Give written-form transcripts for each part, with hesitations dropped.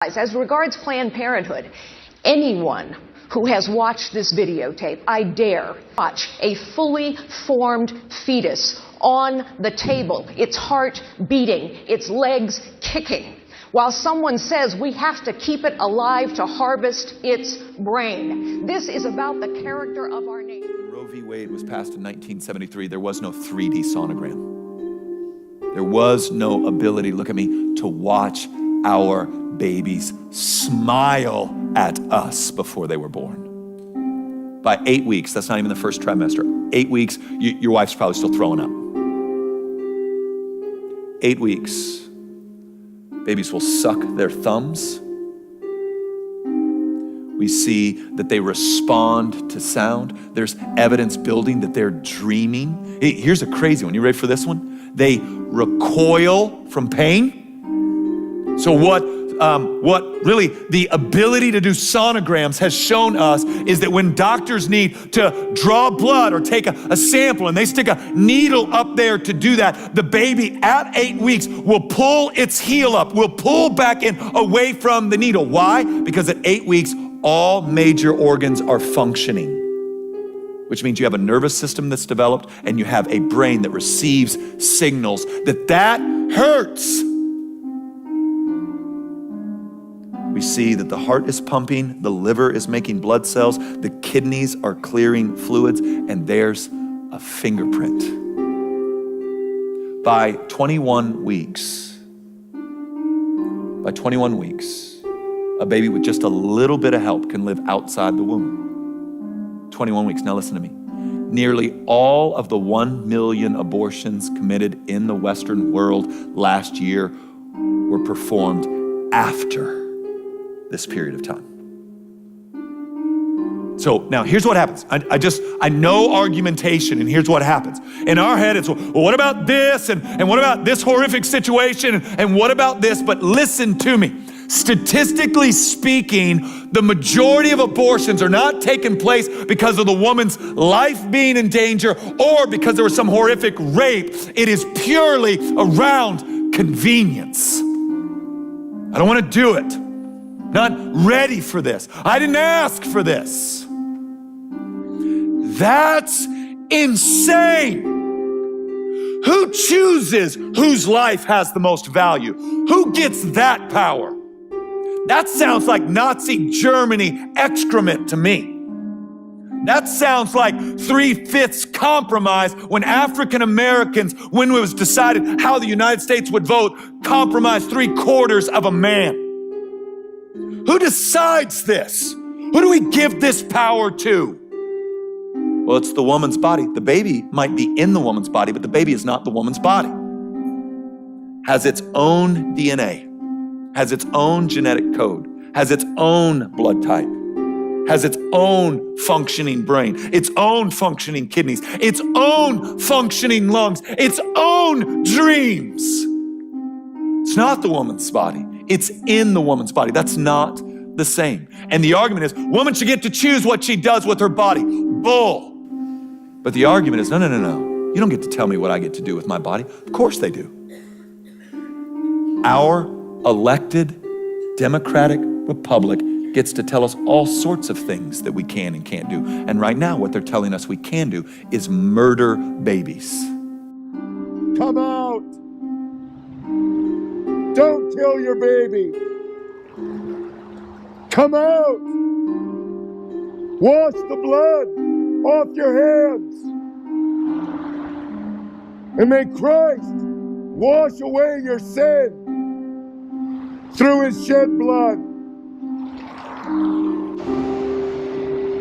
As regards Planned Parenthood, anyone who has watched this videotape, I dare watch a fully formed fetus on the table, its heart beating, its legs kicking, while someone says we have to keep it alive to harvest its brain. This is about the character of our nation. When Roe v. Wade was passed in 1973, there was no 3D sonogram. There was no ability, look at me, to watch our babies smile at us before they were born. By 8 weeks, that's not even the first trimester, 8 weeks, your wife's probably still throwing up. 8 weeks, babies will suck their thumbs. We see that they respond to sound. There's evidence building that they're dreaming. Hey, here's a crazy one. You ready for this one? They recoil from pain. So what really the ability to do sonograms has shown us is that when doctors need to draw blood or take a sample and they stick a needle up there to do that, the baby at 8 weeks will pull its heel up, will pull back in away from the needle. Why? Because at 8 weeks, all major organs are functioning, which means you have a nervous system that's developed and you have a brain that receives signals that hurts. We see that the heart is pumping, the liver is making blood cells, the kidneys are clearing fluids, and there's a fingerprint. By 21 weeks, a baby with just a little bit of help can live outside the womb. 21 weeks. Now listen to me. Nearly all of the 1 million abortions committed in the Western world last year were performed after this period of time. So now here's what happens. I know argumentation, and here's what happens. In our head, it's, well, what about this? And what about this horrific situation? And what about this? But listen to me. Statistically speaking, the majority of abortions are not taking place because of the woman's life being in danger or because there was some horrific rape. It is purely around convenience. I don't want to do it. Not ready for this. I didn't ask for this. That's insane. Who chooses whose life has the most value? Who gets that power? That sounds like Nazi Germany excrement to me. That sounds like 3/5 compromise when African Americans, when it was decided how the United States would vote, compromised 3/4 of a man. Who decides this? Who do we give this power to? Well, it's the woman's body. The baby might be in the woman's body, but the baby is not the woman's body. Has its own DNA, has its own genetic code, has its own blood type, has its own functioning brain, its own functioning kidneys, its own functioning lungs, its own dreams. It's not the woman's body. It's in the woman's body. That's not the same. And the argument is, woman should get to choose what she does with her body. Bull. But the argument is, no. You don't get to tell me what I get to do with my body. Of course they do. Our elected Democratic Republic gets to tell us all sorts of things that we can and can't do. And right now, what they're telling us we can do is murder babies. Come out. Don't kill your baby. Come out. Wash the blood off your hands. And may Christ wash away your sin through his shed blood.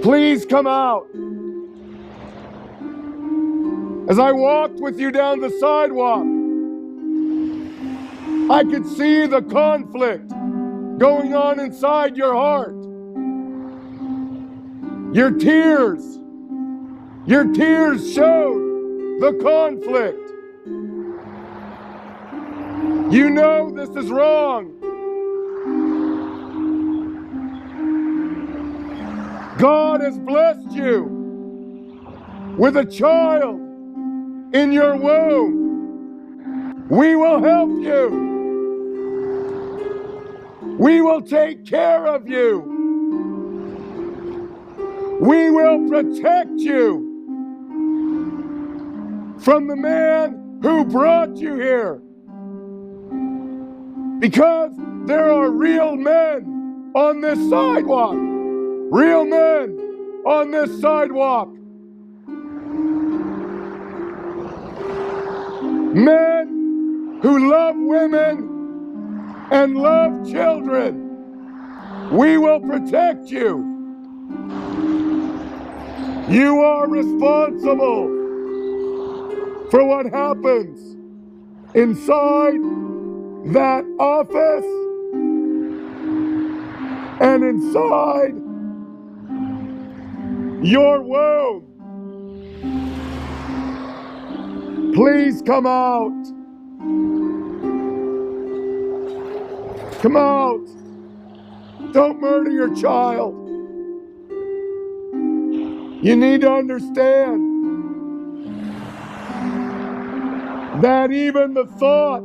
Please come out. As I walked with you down the sidewalk, I could see the conflict going on inside your heart. Your tears showed the conflict. You know this is wrong. God has blessed you with a child in your womb. We will help you. We will take care of you. We will protect you from the man who brought you here. Because there are real men on this sidewalk. Real men on this sidewalk. Men who love women and love children. We will protect you. You are responsible for what happens inside that office and inside your womb. Please come out. Come out. Don't murder your child. You need to understand that even the thought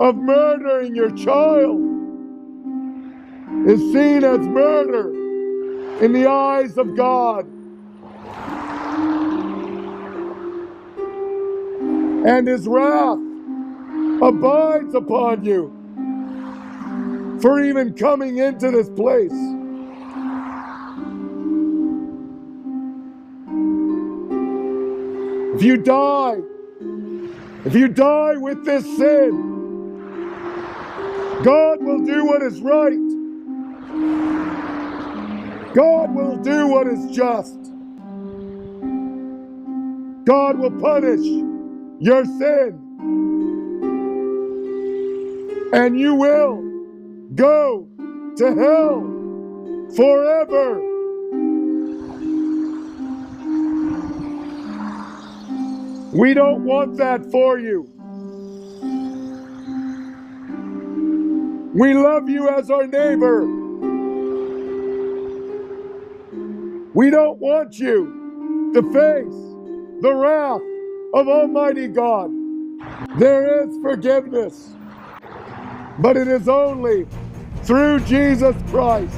of murdering your child is seen as murder in the eyes of God. And His wrath abides upon you for even coming into this place. If you die with this sin, God will do what is right. God will do what is just. God will punish your sin. And you will go to hell forever. We don't want that for you. We love you as our neighbor. We don't want you to face the wrath of Almighty God. There is forgiveness, but it is only through Jesus Christ.